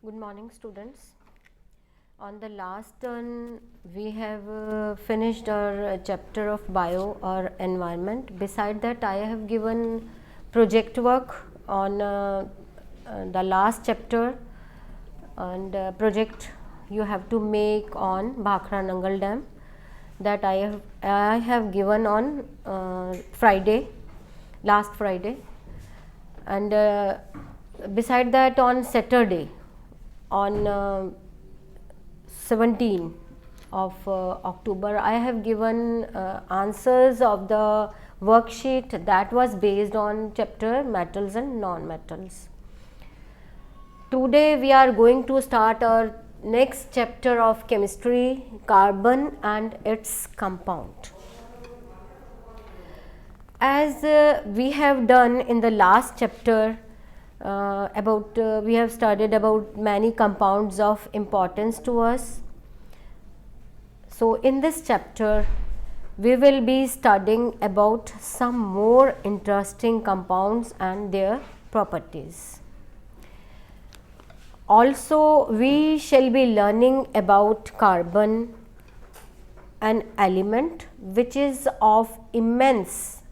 Good morning, students. On the last turn, we have finished our chapter of bio or environment. Beside that, I have given project work on the last chapter, and project you have to make on Bhakra Nangal Dam that I have given on Friday, last Friday, and beside that on Saturday, on 17 of October, I have given answers of the worksheet that was based on chapter metals and non-metals. Today we are going to start our next chapter of chemistry, carbon and its compound. As we have done in the last chapter, we have studied about many compounds of importance to us. So in this chapter we will be studying about some more interesting compounds and their properties. Also we shall be learning about carbon, an element which is of immense,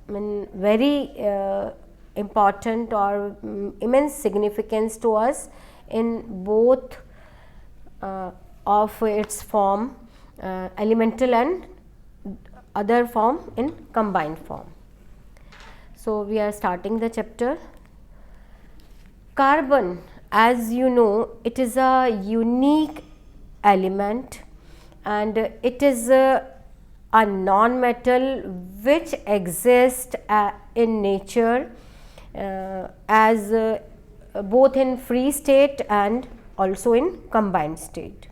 very important or immense significance to us in both of its form, elemental and other form in combined form. So we are starting the chapter. Carbon, as you know, it is a unique element and it is a non-metal which exists in nature as both in free state and also in combined state.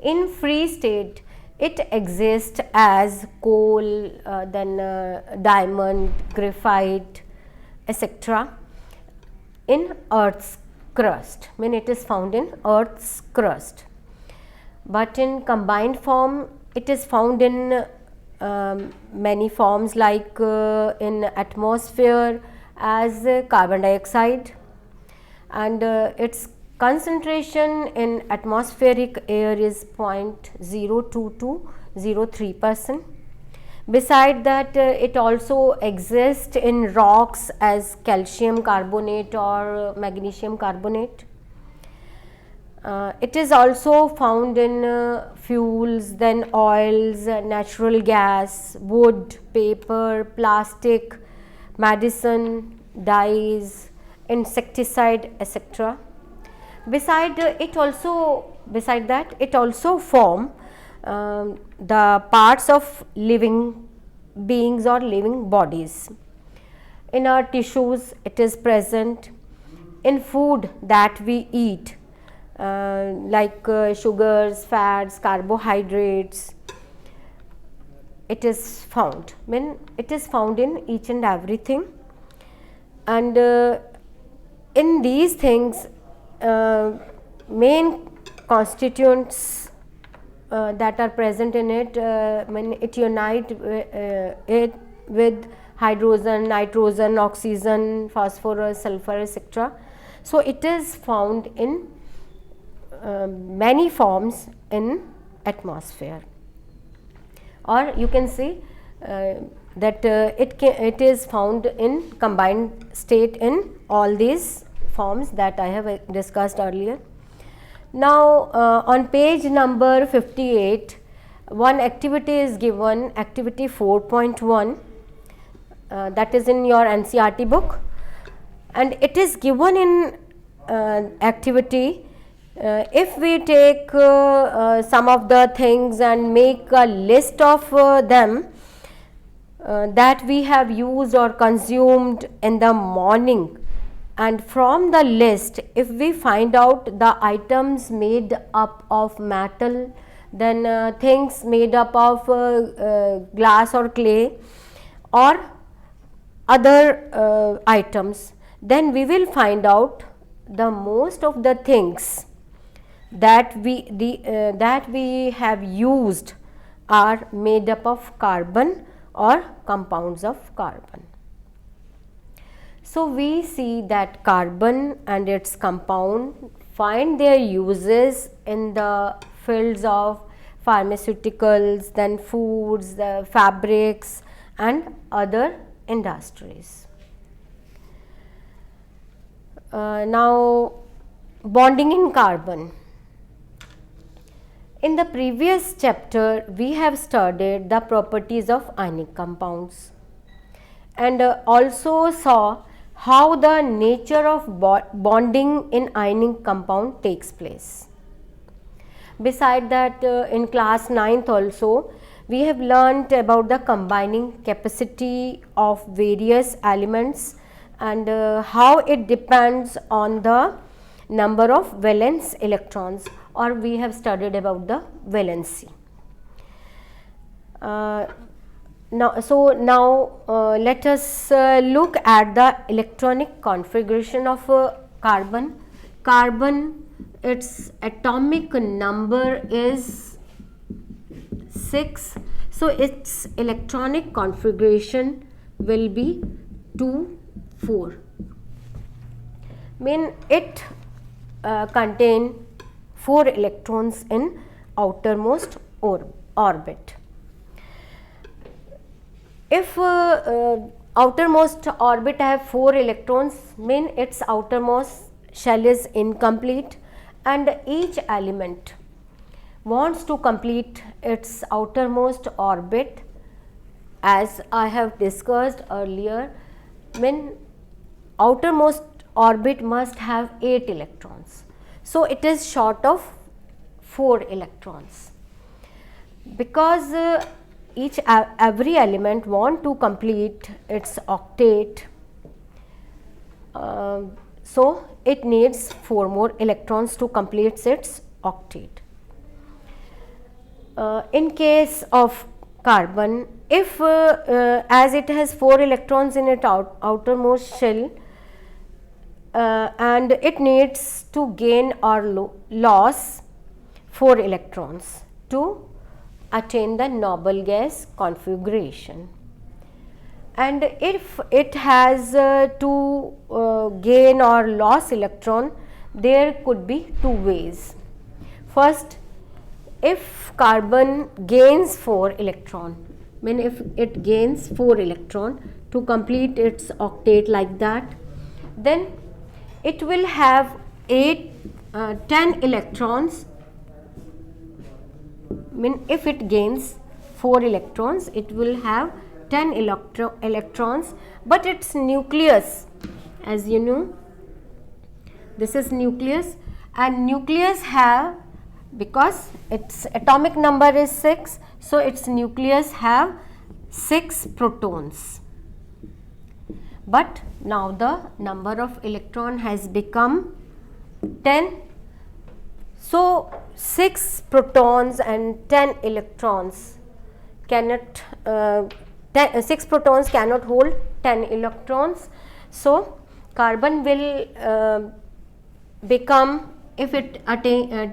In free state, it exists as coal, then diamond, graphite, etc. in Earth's crust. It is found in Earth's crust. But in combined form, it is found in many forms, like in atmosphere as carbon dioxide, and its concentration in atmospheric air is 0.02 to 0.03%. Beside that, it also exists in rocks as calcium carbonate or magnesium carbonate. It is also found in fuels, then oils, natural gas, wood, paper, plastic, medicine, dyes, insecticide, etc. Beside that, it also form the parts of living beings or living bodies. In our tissues, it is present. In food that we eat, like sugars, fats, carbohydrates, it is found. It is found in each and everything, and in these things, main constituents that are present in it, when it unite it with hydrogen, nitrogen, oxygen, phosphorus, sulfur, etc. So it is found in many forms in atmosphere, or you can say that it is found in combined state in all these forms that I have discussed earlier. Now on page number 58, one activity is given, activity 4.1, that is in your NCERT book, and it is given in activity. If we take some of the things and make a list of them that we have used or consumed in the morning, and from the list, if we find out the items made up of metal, then things made up of glass or clay or other items, then we will find out the most of the things that we have used are made up of carbon or compounds of carbon. So we see that carbon and its compound find their uses in the fields of pharmaceuticals, then foods, the fabrics and other industries. Now, bonding in carbon. In the previous chapter, we have studied the properties of ionic compounds and also saw how the nature of bonding in ionic compound takes place. Beside that, in class 9th also, we have learnt about the combining capacity of various elements and how it depends on the number of valence electrons, or we have studied about the valency. Now let us look at the electronic configuration of carbon. Carbon, its atomic number is 6. So, its electronic configuration will be 2, 4. Mean it contain 4 electrons in outermost orbit. If outermost orbit have 4 electrons, mean its outermost shell is incomplete, and each element wants to complete its outermost orbit, as I have discussed earlier. Mean outermost orbit must have 8 electrons. So, it is short of 4 electrons. Because every element want to complete its octet, so it needs 4 more electrons to complete its octet. In case of carbon, if as it has 4 electrons in its outermost shell, and it needs to gain or loss 4 electrons to attain the noble gas configuration. And if it has to gain or loss electron, there could be 2 ways. First, if carbon gains 4 electron, mean if it gains 4 electron to complete its octet like that, then it will have 10 electrons. Mean if it gains 4 electrons, it will have 10 electrons, but its nucleus, as you know, this is nucleus, and nucleus have, because its atomic number is 6, so its nucleus have 6 protons. But now the number of electron has become 10. So, 6 protons and 10 electrons cannot 6 protons cannot hold 10 electrons. So, carbon will become, if it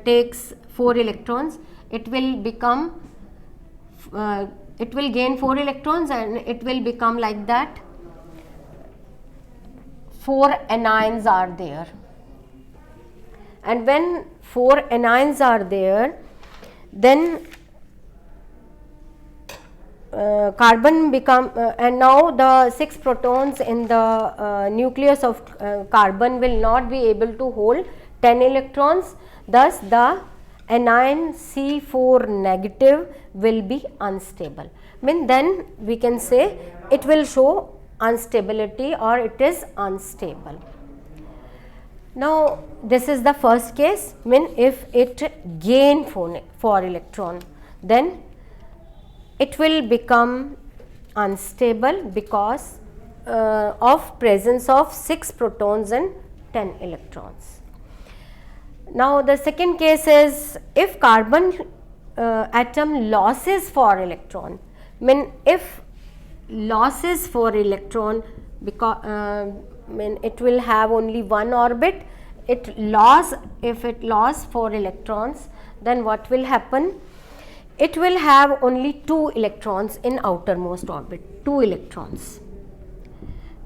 takes 4 electrons, it will become it will gain 4 electrons and it will become like that. 4 anions are there, and when 4 anions are there, then carbon become and now the 6 protons in the nucleus of carbon will not be able to hold 10 electrons. Thus, the anion C4 negative will be unstable. Mean then we can say it will show instability, or it is unstable. Now, this is the first case. Mean if it gain 4 electron, then it will become unstable because of presence of 6 protons and 10 electrons. Now, the second case is if carbon atom losses 4 electron. Mean if losses 4 electron, because mean it will have only one orbit. If it lost 4 electrons, then what will happen? It will have only 2 electrons in outermost orbit, 2 electrons.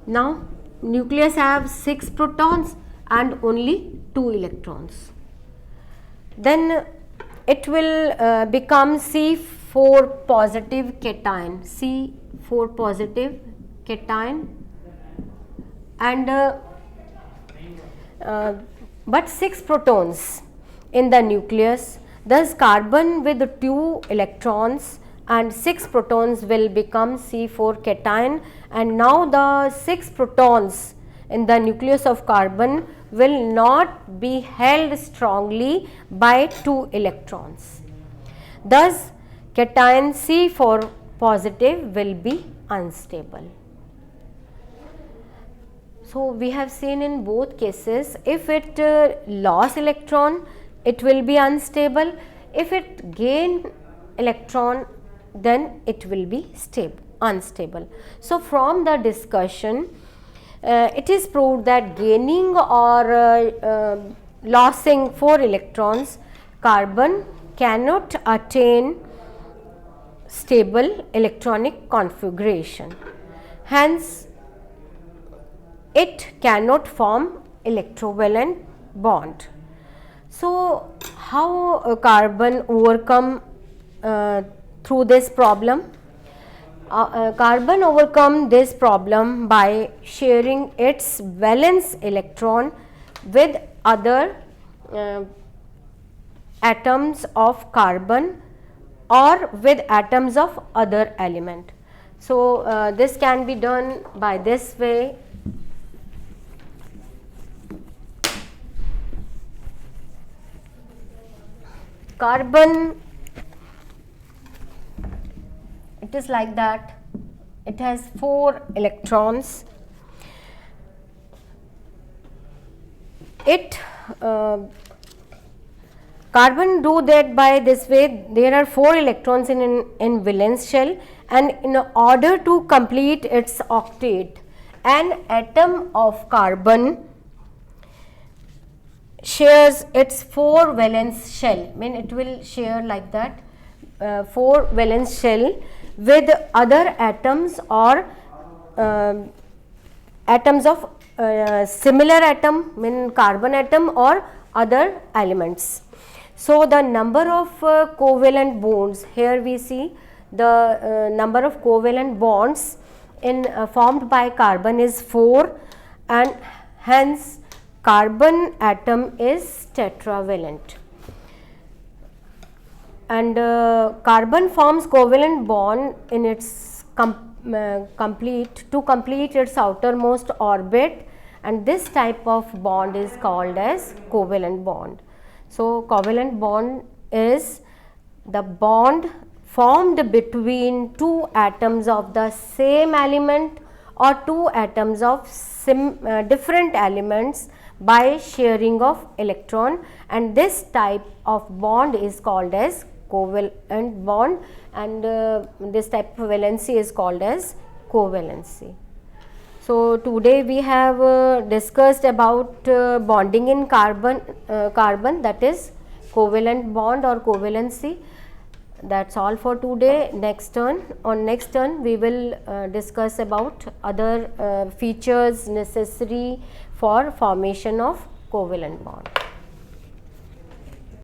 Now, nucleus have 6 protons and only 2 electrons. Then it will become C4 positive cation, C4 positive cation, and but 6 protons in the nucleus. Thus carbon with 2 electrons and 6 protons will become C4 cation, and now the 6 protons in the nucleus of carbon will not be held strongly by 2 electrons. Thus cation C4 positive will be unstable. So we have seen in both cases, if it lost electron, it will be unstable. If it gain electron, then it will be unstable. So from the discussion, it is proved that gaining or losing 4 electrons, carbon cannot attain stable electronic configuration. Hence, it cannot form electrovalent bond. So how carbon overcome through this problem? Carbon overcome this problem by sharing its valence electron with other atoms of carbon or with atoms of other element. So this can be done by this way. Carbon, it is like that, it has 4 electrons. Carbon do that by this way. There are 4 electrons in valence shell, and in order to complete its octet, an atom of carbon shares its 4 valence shell, it will share like that 4 valence shell with other atoms or atoms of similar atom, carbon atom or other elements. So the number of covalent bonds, here we see the number of covalent bonds formed by carbon is 4, and hence carbon atom is tetravalent. And carbon forms covalent bond in its complete its outermost orbit, and this type of bond is called as covalent bond. So covalent bond is the bond formed between 2 atoms of the same element or 2 atoms of different elements by sharing of electron, and this type of bond is called as covalent bond, and this type of valency is called as covalency. So today we have discussed about bonding in carbon, that is covalent bond or covalency. That's all for today. On next turn we will discuss about other features necessary for formation of covalent bond.